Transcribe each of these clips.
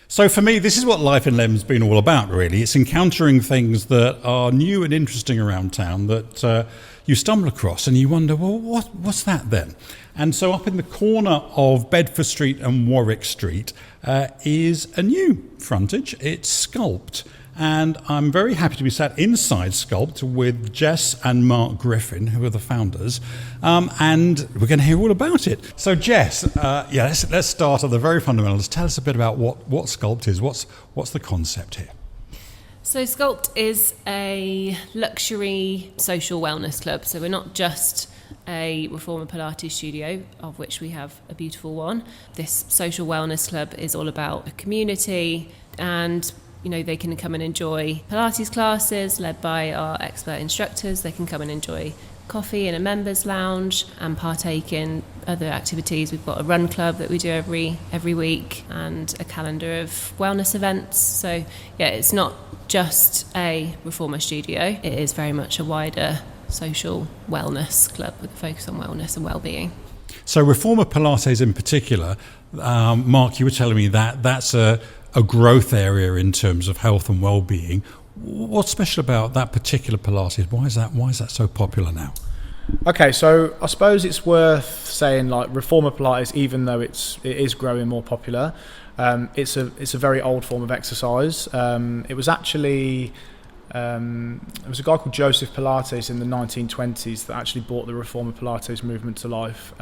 So for me, this is what Life in Lem's been all about, really. It's encountering things that are new and interesting around town that you stumble across and you wonder, well, what's that then? And so up in the corner of Bedford Street and Warwick Street is a new frontage. It's Sculpt. And I'm very happy to be sat inside Sculpt with Jess and Mark Griffin, who are the founders, and we're going to hear all about it. So Jess, let's start at the very fundamentals. Tell us a bit about what Sculpt is. What's the concept here? So Sculpt is a luxury social wellness club. So we're not just a reformer Pilates studio, of which we have a beautiful one. This social wellness club is all about a community, and they can come and enjoy Pilates classes led by our expert instructors. They can come and enjoy coffee in a members lounge and partake in other activities. We've got a run club that we do every week and a calendar of wellness events. So it's not just a reformer studio. It is very much a wider social wellness club with a focus on wellness and well-being. So reformer Pilates in particular, Mark, you were telling me that's a growth area in terms of health and well-being. What's special about that particular Pilates? Why is that so popular now? Okay, so I suppose it's worth saying, like, reformer Pilates, even though it is growing more popular, it's a very old form of exercise. It was actually it was a guy called Joseph Pilates in the 1920s that actually brought the reformer Pilates movement to life.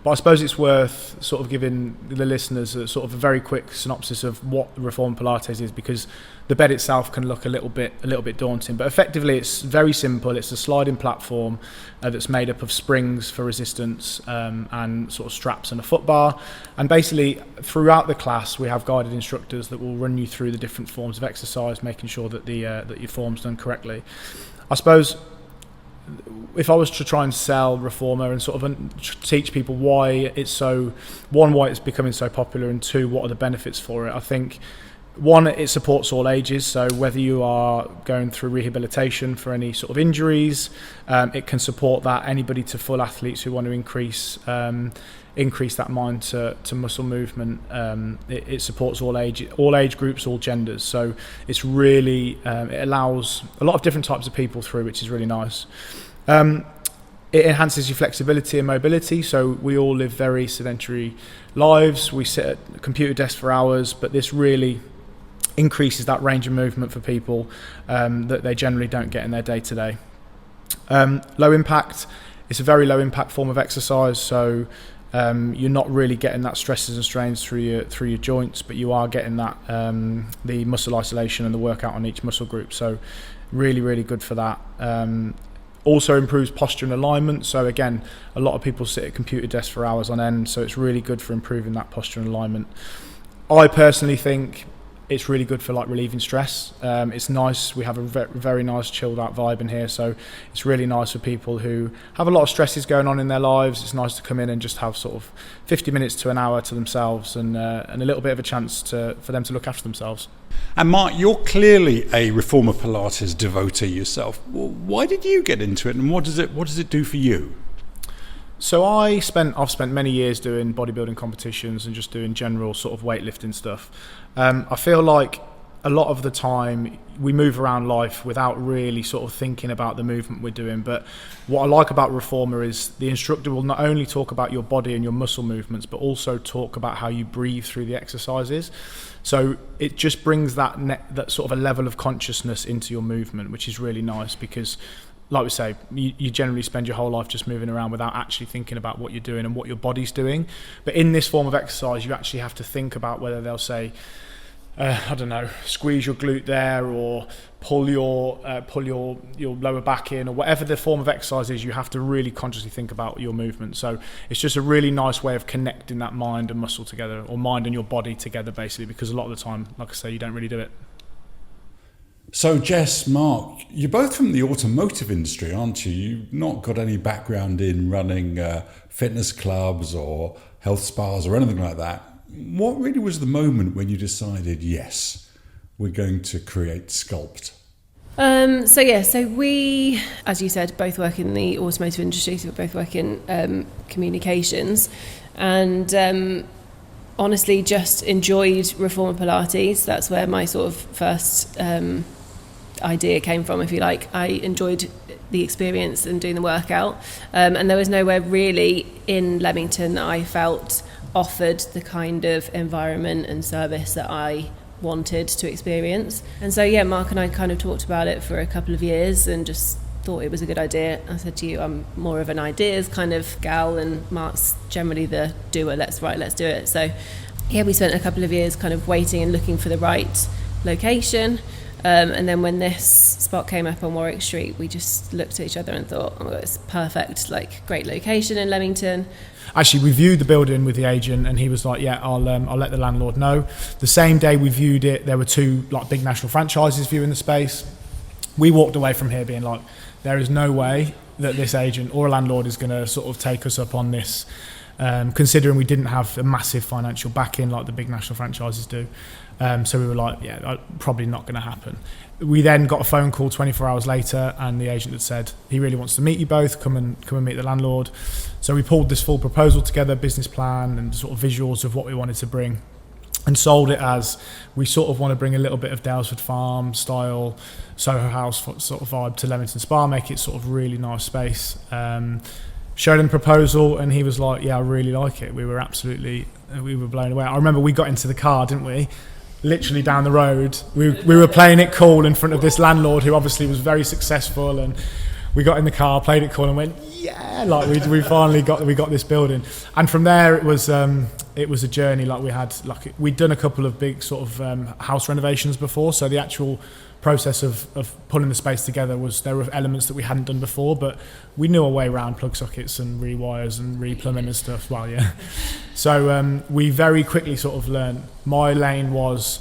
But I suppose it's worth sort of giving the listeners a sort of a very quick synopsis of what the reformer Pilates is, because the bed itself can look a little bit daunting. But effectively, it's very simple. It's a sliding platform that's made up of springs for resistance and sort of straps and a foot bar. And basically, throughout the class, we have guided instructors that will run you through the different forms of exercise, making sure that that your form's done correctly. I suppose if I was to try and sell reformer and sort of teach people why it's becoming so popular, and two, what are the benefits for it, I think one, it supports all ages. So whether you are going through rehabilitation for any sort of injuries, it can support that. Anybody to full athletes who want to increase that mind to muscle movement. It supports all age groups, all genders. So it's really it allows a lot of different types of people through, which is really nice. It enhances your flexibility and mobility. So we all live very sedentary lives. We sit at a computer desk for hours, but this really increases that range of movement for people that they generally don't get in their day-to-day. Low impact. It's a very low impact form of exercise. So you're not really getting that stresses and strains through your joints, but you are getting that the muscle isolation and the workout on each muscle group. So really, really good for that. Also improves posture and alignment. So again, a lot of people sit at computer desks for hours on end, so it's really good for improving that posture and alignment. I personally think it's really good for like relieving stress. It's nice. We have a very nice chilled out vibe in here, so it's really nice for people who have a lot of stresses going on in their lives. It's nice to come in and just have sort of 50 minutes to an hour to themselves, and a little bit of a chance for them to look after themselves. And Mark, you're clearly a reformer Pilates devotee yourself. Why did you get into it, and what does it do for you? So I've spent many years doing bodybuilding competitions and just doing general sort of weightlifting stuff. I feel like a lot of the time we move around life without really sort of thinking about the movement we're doing. But what I like about reformer is the instructor will not only talk about your body and your muscle movements, but also talk about how you breathe through the exercises. So it just brings that sort of a level of consciousness into your movement, which is really nice, because like we say, you generally spend your whole life just moving around without actually thinking about what you're doing and what your body's doing. But in this form of exercise, you actually have to think about whether they'll say, I don't know, squeeze your glute there, or pull your lower back in, or whatever the form of exercise is. You have to really consciously think about your movement. So it's just a really nice way of connecting that mind and muscle together, or mind and your body together, basically, because a lot of the time, like I say, you don't really do it. So Jess, Mark, you're both from the automotive industry, aren't you? You've not got any background in running fitness clubs or health spas or anything like that. What really was the moment when you decided, yes, we're going to create Sculpt? So we, as you said, both work in the automotive industry, so we both work in communications. And honestly just enjoyed Reformer Pilates. That's where my sort of first idea came from, if you like. I enjoyed the experience and doing the workout, and there was nowhere really in Leamington that I felt offered the kind of environment and service that I wanted to experience. And so Mark and I kind of talked about it for a couple of years and just thought it was a good idea. I said to you, I'm more of an ideas kind of gal, and Mark's generally the doer. Let's do it. So we spent a couple of years kind of waiting and looking for the right location, and then when this spot came up on Warwick Street, we just looked at each other and thought, oh, it's perfect, like great location in Leamington. Actually, we viewed the building with the agent, and he was like, "Yeah, I'll let the landlord know." The same day we viewed it, there were two like big national franchises viewing the space. We walked away from here being like, "There is no way that this agent or a landlord is going to sort of take us up on this," considering we didn't have a massive financial backing like the big national franchises do. So we were like, "Yeah, probably not going to happen." We then got a phone call 24 hours later, and the agent had said he really wants to meet you both. Come and meet the landlord. So we pulled this full proposal together, business plan and sort of visuals of what we wanted to bring, and sold it as we sort of want to bring a little bit of Dalesford Farm style, Soho House sort of vibe to Leamington Spa, make it sort of really nice space. Showed him the proposal, and he was like, "Yeah, I really like it." We were blown away. I remember we got into the car, didn't we? Literally down the road, we were playing it cool in front of this landlord who obviously was very successful, and we got in the car, played it cool, and went, "Yeah!" Like we finally got this building. And from there, it was a journey. Like we'd done a couple of big sort of house renovations before, so the actual process of pulling the space together there were elements that we hadn't done before, but we knew our way around plug sockets and rewires and replumbing and stuff. Well, yeah. So we very quickly sort of learned. My lane was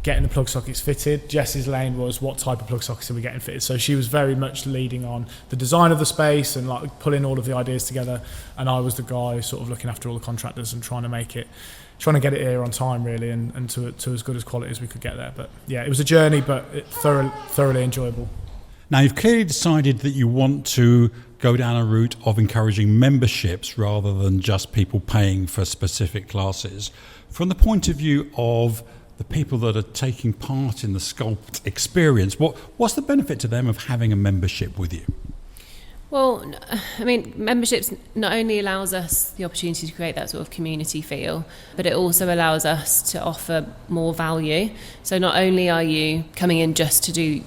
getting the plug sockets fitted. Jess's lane was what type of plug sockets are we getting fitted. So she was very much leading on the design of the space and like pulling all of the ideas together, and I was the guy sort of looking after all the contractors and trying to get it here on time really, and to as good as quality as we could get there. But yeah, it was a journey, but thoroughly enjoyable. Now, you've clearly decided that you want to go down a route of encouraging memberships rather than just people paying for specific classes. From the point of view of the people that are taking part in the Sculpt experience, what's the benefit to them of having a membership with you? Well, I mean, memberships not only allows us the opportunity to create that sort of community feel, but it also allows us to offer more value. So not only are you coming in just to do,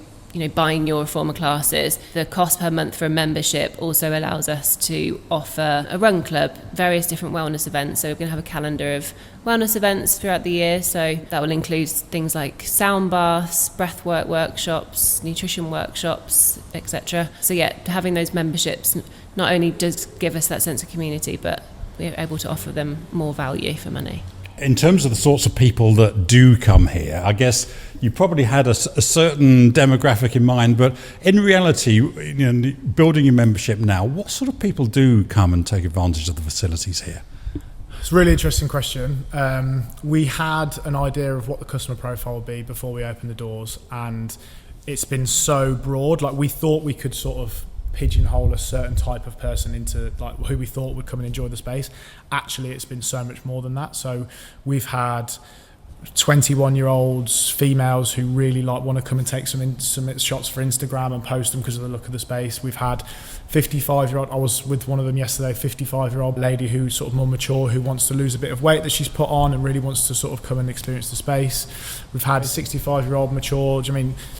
buying your reformer classes, the cost per month for a membership also allows us to offer a run club, various different wellness events. So we're going to have a calendar of wellness events throughout the year. So that will include things like sound baths, breathwork workshops, nutrition workshops, etc. So having those memberships not only does give us that sense of community, but we're able to offer them more value for money. In terms of the sorts of people that do come here, I guess you probably had a certain demographic in mind, but in reality, building your membership now, what sort of people do come and take advantage of the facilities here? It's a really interesting question. We had an idea of what the customer profile would be before we opened the doors, and it's been so broad. Like we thought we could sort of pigeonhole a certain type of person into like who we thought would come and enjoy the space. Actually, it's been so much more than that. So we've had 21-year-olds, females who really want to come and take some shots for Instagram and post them because of the look of the space. We've had 55-year-old, I was with one of them yesterday, 55-year-old lady who's sort of more mature, who wants to lose a bit of weight that she's put on and really wants to sort of come and experience the space. We've had a 65-year-old mature,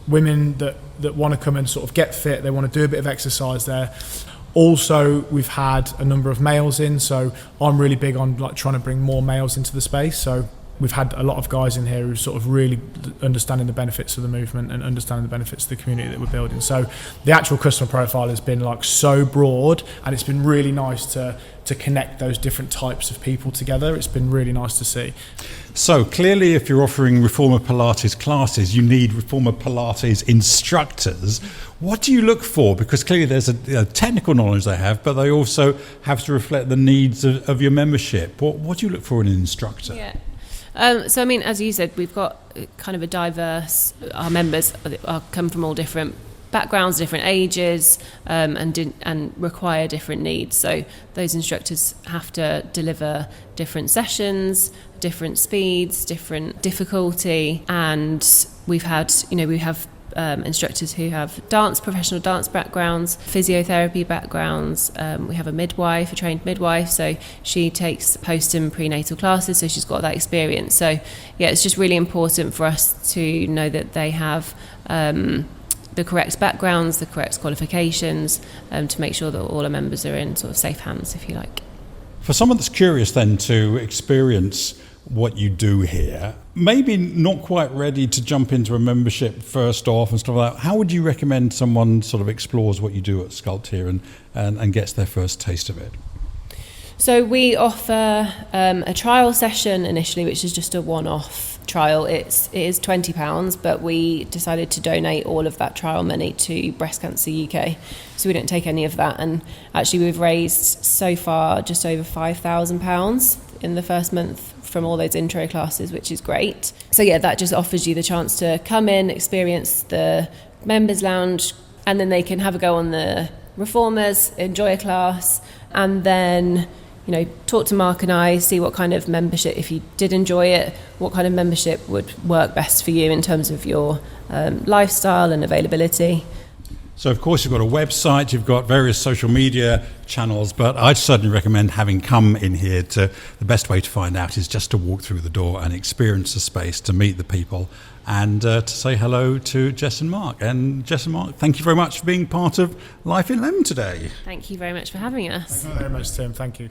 women that want to come and sort of get fit, they want to do a bit of exercise there. Also, we've had a number of males in, so I'm really big on trying to bring more males into the space. So we've had a lot of guys in here who sort of really understanding the benefits of the movement and understanding the benefits of the community that we're building. So the actual customer profile has been so broad, and it's been really nice to connect those different types of people together. It's been really nice to see. So clearly, if you're offering Reformer Pilates classes, you need Reformer Pilates instructors. What do you look for? Because clearly there's a technical knowledge they have, but they also have to reflect the needs of your membership. What do you look for in an instructor? Yeah. So, as you said, we've got kind of a diverse, our members come from all different backgrounds, different ages, and require different needs. So those instructors have to deliver different sessions, different speeds, different difficulty, and we have instructors who have professional dance backgrounds, physiotherapy backgrounds. We have a trained midwife, so she takes post and prenatal classes, so she's got that experience. So yeah, it's just really important for us to know that they have the correct backgrounds, the correct qualifications, to make sure that all our members are in sort of safe hands, if you like. For someone that's curious then to experience what you do here, maybe not quite ready to jump into a membership first off and stuff like that, how would you recommend someone sort of explores what you do at Sculpt here and gets their first taste of it? So we offer a trial session initially, which is just a one-off trial. It is £20, but we decided to donate all of that trial money to Breast Cancer UK, so we don't take any of that. And actually we've raised so far just over £5,000 in the first month from all those intro classes, which is great. So yeah, that just offers you the chance to come in, experience the members lounge, and then they can have a go on the reformers, enjoy a class, and then talk to Mark and I, see what kind of membership, if you did enjoy it, what kind of membership would work best for you in terms of your lifestyle and availability. So of course you've got a website, you've got various social media channels, but I'd certainly recommend having come in here the best way to find out is just to walk through the door and experience the space, to meet the people, and to say hello to Jess and Mark. And Jess and Mark, thank you very much for being part of Life in Lem today. Thank you very much for having us. Thank you very much, Tim. Thank you.